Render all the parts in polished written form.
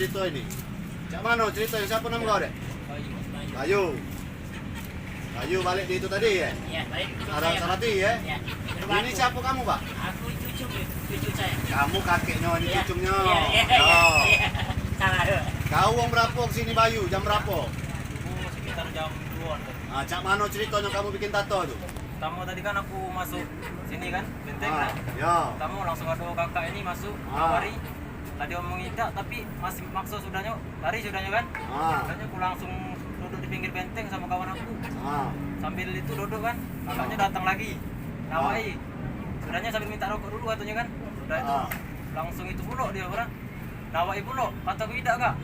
cerita ini? Cak Mano cerita yang siapa nama kau dek? Bayu. Bayu balik di itu tadi ya? Iya, balik. Arab Sarati ya? Iya. Ini siapa kamu pak? Aku cucu saya. Kamu kakeknya, ini Iya. cucunya. Iya. Oh. Iya. Salah. Kau uang berapa kesini Bayu? Jam berapa? Sekitar jam 2-an. Ah, Cak Mano ceritanya kamu bikin tato tuh? Tamu tadi kan aku masuk sini kan, benteng kan. Ya. Tamu langsung ada kakak ini masuk, nawari. Tadi omong tidak, tapi masih maksa sudahnya, lari sudahnya kan. Sudahnya aku langsung duduk di pinggir benteng sama kawan aku. Sambil itu duduk kan, kakaknya datang lagi, nawai. Sudahnya sambil minta rokok dulu katanya kan. Sudah itu langsung itu pula dia orang. Nawai pula, kataku tidak kak.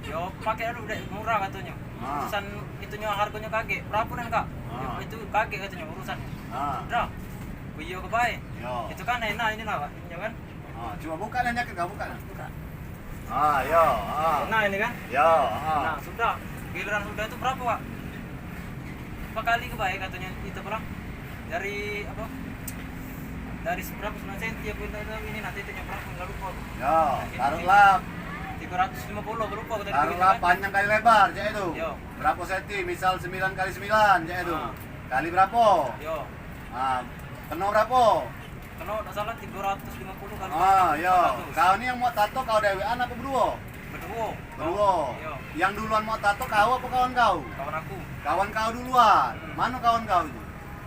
Yo pakai dulu dek murah katanya. Urusan itunya harganya kaget. Berapa nih kak? Yo, itu kaget katanya urusan. Udah. Kuyo ke baik. Itu kan enak ini lah, ya kan? Cuma buka nanya ke kau buka. Buka. Ya. Nah ini kan? Ya. Nah sudah. Giliran sudah itu berapa pak? Berapa kali ke baik katanya itu berapa? Dari apa? Dari seberapa 9 cm ya ini nanti itunya berapa nggak lupa. Ya, taruhlah 350 berapa tadi taruhlah panjang kali lebar, cak itu. Yo. Berapa senti? Misal 9 kali 9, cak itu. Kali berapa? Yo. Penuh berapa? Kalau tidak salah 350 kali. Yo. Kau ini yang mau tato kau dewean apa berdua? Berdua. Berdua. Yo. Yang duluan mau tato kau apa kawan kau? Kawan aku Kawan kau duluan. Mana kawan kau itu?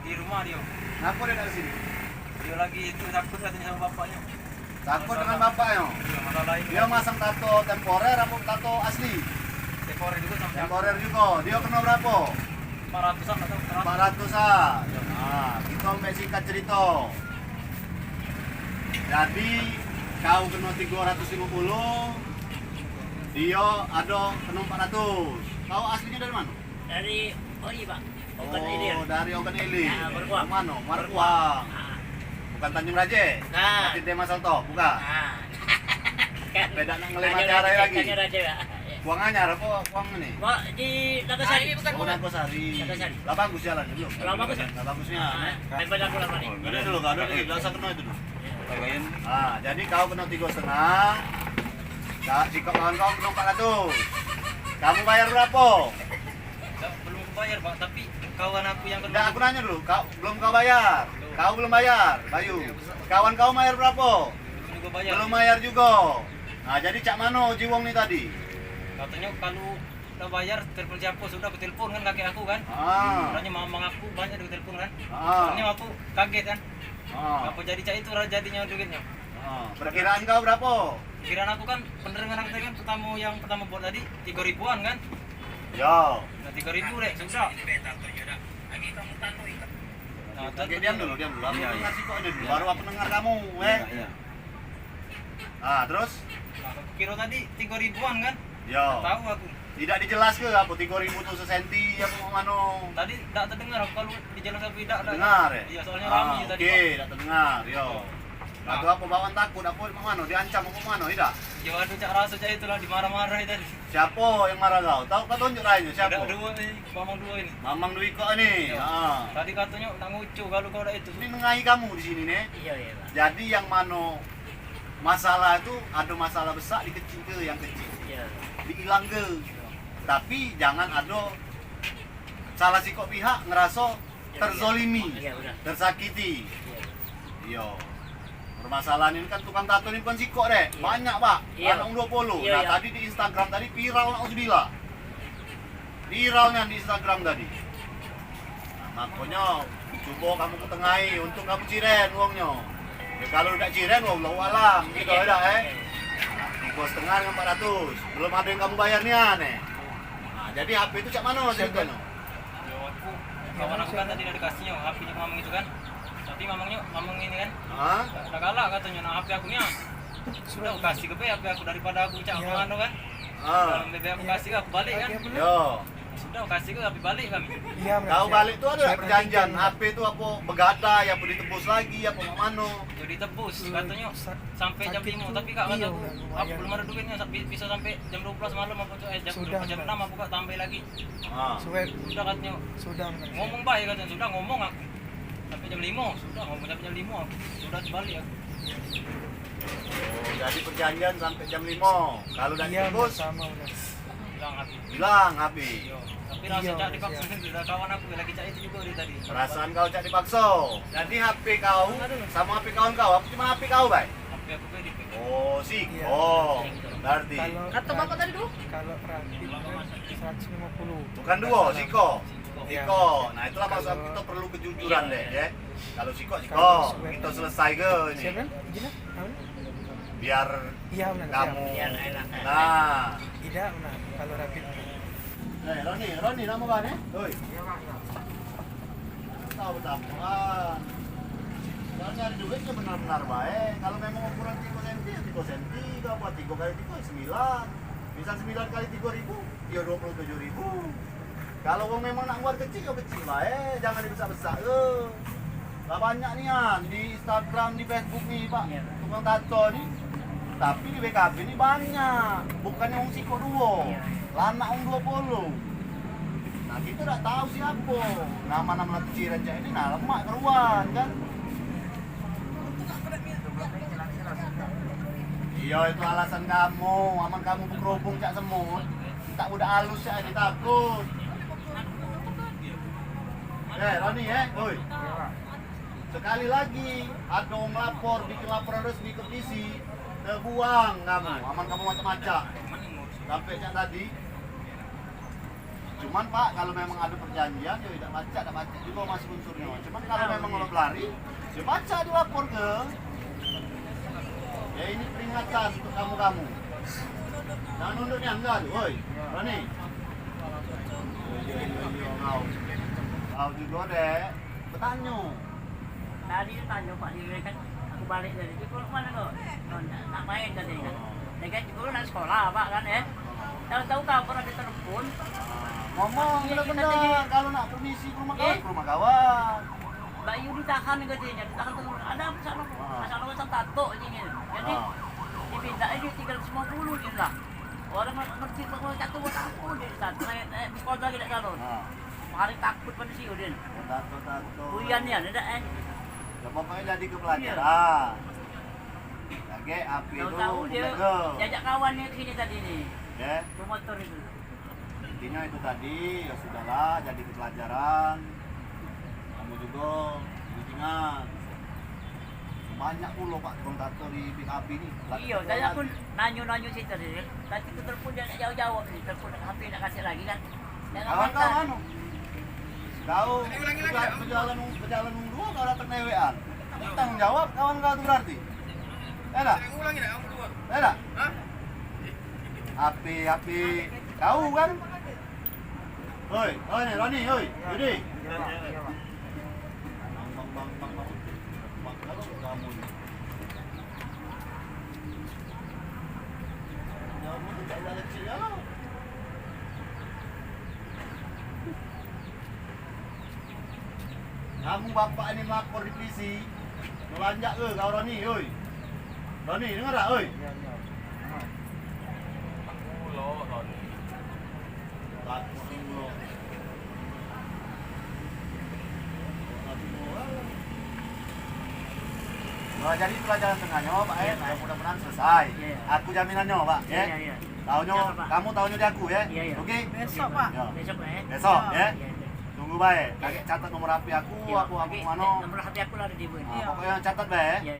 di rumah dia. Kenapa dia dari sini? Dia lagi itu takut katanya sama bapaknya. Takut dengan bapaknya. Iya, masalah ini. Dia masang tato temporer apa tato asli? Temporer juga sampai Temporer juga. Dia kena berapa? 400-an atau 400-an. Kita sampai singkat cerita. Jadi kau kena 350, dia ada kena 400. Kau aslinya dari mana? Dari OI pak. Bukan ini. Dari Ogan Ilir. Ya, Markuang. Mana? Markuang. Bukan Tanjung Raja? Bukan. Nanti dia Mas Salto? Bukan. Kan. Beda nak ngelima cara lagi. Tanya Raja pak. Buang anyar apa buang ini? Mau di Nagasari bukan? Oh, Nagosari. Nagosari. Lah bagus jalan belum? Lah bagus. Lah bagusnya. Main banyak lama nih. Ada dulu, ada dulu. Enggak usah kena itu dulu. Kalian Jadi kau kena 3,5. Si kawan kau kena 400. Kamu bayar berapa? belum bayar pak, tapi kawan aku yang Enggak, aku nanya dulu. Kau bayar. Kau belum bayar, Bayu. Kawan kau bayar berapa? belum juga bayar. Belum bayar juga. Jadi Cak Mano Jiwong nih tadi. Katanya kalau udah bayar telepon siapa sudah aku telepon kan kakek aku kan. Soalnya mamang aku banyak di telepon kan. Soalnya aku kaget kan. Apa jadi cak itu jadinya duitnya. Perkiraan kau berapa? Kiraan aku kan penerangan tadi kan yang pertama buat tadi 3.000-an kan. Ya. Nah 3.000 deh susah. Nah, Oke, diam dulu. Aku Iya, dengar sih kok ini dulu. Baru aku dengar kamu, Iya. Terus? Nah, aku kira tadi 3.000-an kan. Ya. Tahu aku. Tidak dijelas ke apa 3.000 itu sesenti apa mau mano? Tadi tidak terdengar aku kalau di jalan sapi tidak ada. Dengar ya? Iya, soalnya ramai tadi. Oke, Pak. tidak terdengar. Yo. Atau apa bawaan takut apa mau mano? Diancam apa mau mano? Tidak. Ya aduh cak rasa cak itulah dimarah-marah itu tadi. Siapa yang marah kau? Tahu kau tunjuk lainnya siapa? Ada dua nih, mamang dua ini. Mamang Dwi kok ini. Iya. Tadi katanya nak ngucu kalau kau ada itu. Ini nengahi kamu di sini nih. Iya pak. Jadi yang mano masalah itu ada masalah besar di kecil ke yang kecil. Iya. Dihilang ke. Tapi jangan ada salah si kok pihak ngerasa terzolimi, Iya udah. tersakiti. Iya. Permasalahan ini kan tukang tato ini bukan sikok deh, Iya. banyak pak, Iya. anak 20. Iya, Nah iya. tadi di Instagram tadi viral nauzubillah. Viralnya di Instagram tadi. Nah, makanya coba kamu ketengahi untuk kamu ciren uangnya. Ya kalau udah ciren, wallahu alam, gitu Iya. ada Tiga setengah dengan 400, belum ada yang kamu bayar nih aneh. Nah, jadi HP itu cak mana ceritanya? Ya aku kawan aku kan tadi udah dikasihnya HP-nya mamang itu kan. Tapi mamang ini kan. Hah? Udah kalah katanya nah HP aku nya. Sudah aku kasih ke HP aku daripada aku cak kemana kan. Dalam BB aku kasih aku balik kan. Yo. Sudah aku kasih ke HP balik kami. Kau balik tuh ada perjanjian HP itu apa begadai, apa ditebus lagi, apa mau mano? Jadi tebus katanya sampai jam 5 tapi kak kata aku belum ada duitnya bisa sampai jam 12 malam apa tuh jam 6 aku kak tambah lagi. Sudah katanya Sudah. ngomong baik katanya sudah ngomong aku sampai jam 5 sudah ngomong sampai jam 5 aku sudah balik aku. Oh, jadi perjanjian sampai jam 5. Kalau udah Iya, dibungkus, sama udah. Bilang habis. bilang habis. Tapi langsung Iya, cak dipaksa iya. kawan aku lagi cak itu juga dari tadi. Perasaan kau cak dipaksa. Jadi HP kau sama HP kawan kau, apa cuma HP kau, Bay? Tapi aku kayak di Oh, sih. Iya. Oh, berarti. Kata bapak tadi tuh? Kalau rapid kan 150. Bukan duo, Siko. Iya. Siko. Nah, itulah maksud Kalau- kita perlu kejujuran Iya. deh, ya. Kalau Siko, Siko. Kalau Kita selesai ke ini. Siapa? Gina? Apa? Biar Iya benar. kamu. Biar enak. Nah. Tidak benar. Kalau rapid. Roni, nama kan ya? Oi. Iya Pak. Tahu tampungan. Kalau nyari duit ya benar-benar baik. Kalau memang ukuran 3 cm, ya 3 cm. Kalau buat 3 kali 3, 9. Misal 9 kali 3.000, ya 27.000. Kalau kau memang nak buat kecil, ya kecil baik. Jangan dibesar-besar ke. Lah banyak nih kan di Instagram, di Facebook nih Pak. Iya. Tukang tato nih. Tapi di BKB ini banyak. Bukannya wong Siko duo. Iya. Lanak wong 20. Nah kita udah tahu siapa. Nama-nama keciran cak ini nah lemak keruan kan. Iya itu alasan kamu, aman kamu berkerubung cak semut. Tak udah halus ya ini takut. Roni oi. Sekali lagi ada yang melapor, bikin laporan resmi ke PC, terbuang kamu, aman kamu macam-macam. Sampai cak tadi. Cuman Pak, kalau memang ada perjanjian, ya tidak baca juga masih unsurnya. Cuman kalau memang mau lari, ya baca dilapor ke. Ya ini peringatan untuk kamu-kamu. Jangan nunduknya enggak tuh, woi. Roni. Kau juga deh, bertanya. Tadi tanya Pak Diri kan, aku balik dari itu mana kok? Nak main katanya. Dia kan dulu nak sekolah Pak kan ya. Tahu-tahu kau pernah ditelepon. Ngomong Iya, bener-bener, kalau nak permisi ke rumah kawan, Eh. ke rumah kawan. Mbak Yu ditahan katanya, ditahan terus. Ada masalah macam tato aja gitu. Jadi Ah. dipindah aja 350 gitu lah. Orang ngerti kalau tato buat aku dia tato. Di sekolah lagi tak calon. Nah, Hari takut pada si Udin. tato-tato. Hujan ya, ada Ya pokoknya jadi ke pelajaran. Lagi api itu Tahu-tahu dia jaga. jajak kawannya ke sini tadi nih. Ya, Ke motor itu. intinya itu tadi ya sudahlah jadi ke pelajaran. Kamu juga ingat banyak pula Pak kontaktor di BKB ini. Iya, saya pun nanyo sih tadi. Tadi itu telepon dia nak jauh-jauh nih, telepon HP nak kasih lagi kan. Dan Kawan kau kan. anu? Kau berjalan dua kau datang newean. Tanggung jawab kawan kau itu berarti. Enak? Ulangi dah kamu dua. Enak? Api kau kan? Hoi, Roni, hoi, Yudi. Iya Pak. Iya Pak. Bang, kalau kamu ni. Kamu tu tak ada kecil ya? Kamu bapak ni melapor di polisi. Melanjak ke kau Roni, oi? Roni, dengar tak, oi? Iya iya. Aman. Takut dulu. Oh, jadi pelajaran tengahnya Pak Iya, ya, Pak. mudah-mudahan selesai. Iya. Aku jaminannya Pak ya. Iya. Tahunya, Iya, Pak. kamu tahunya di aku ya. Iya. Oke? Besok, Pak. Ya. Besok ya. Besok ya. Iya. Tunggu baik. Kakek catat nomor HP aku, Iya. aku Oke, mana. nomor HP aku lah ada di bawah. Nah, pokoknya catat baik. Iya.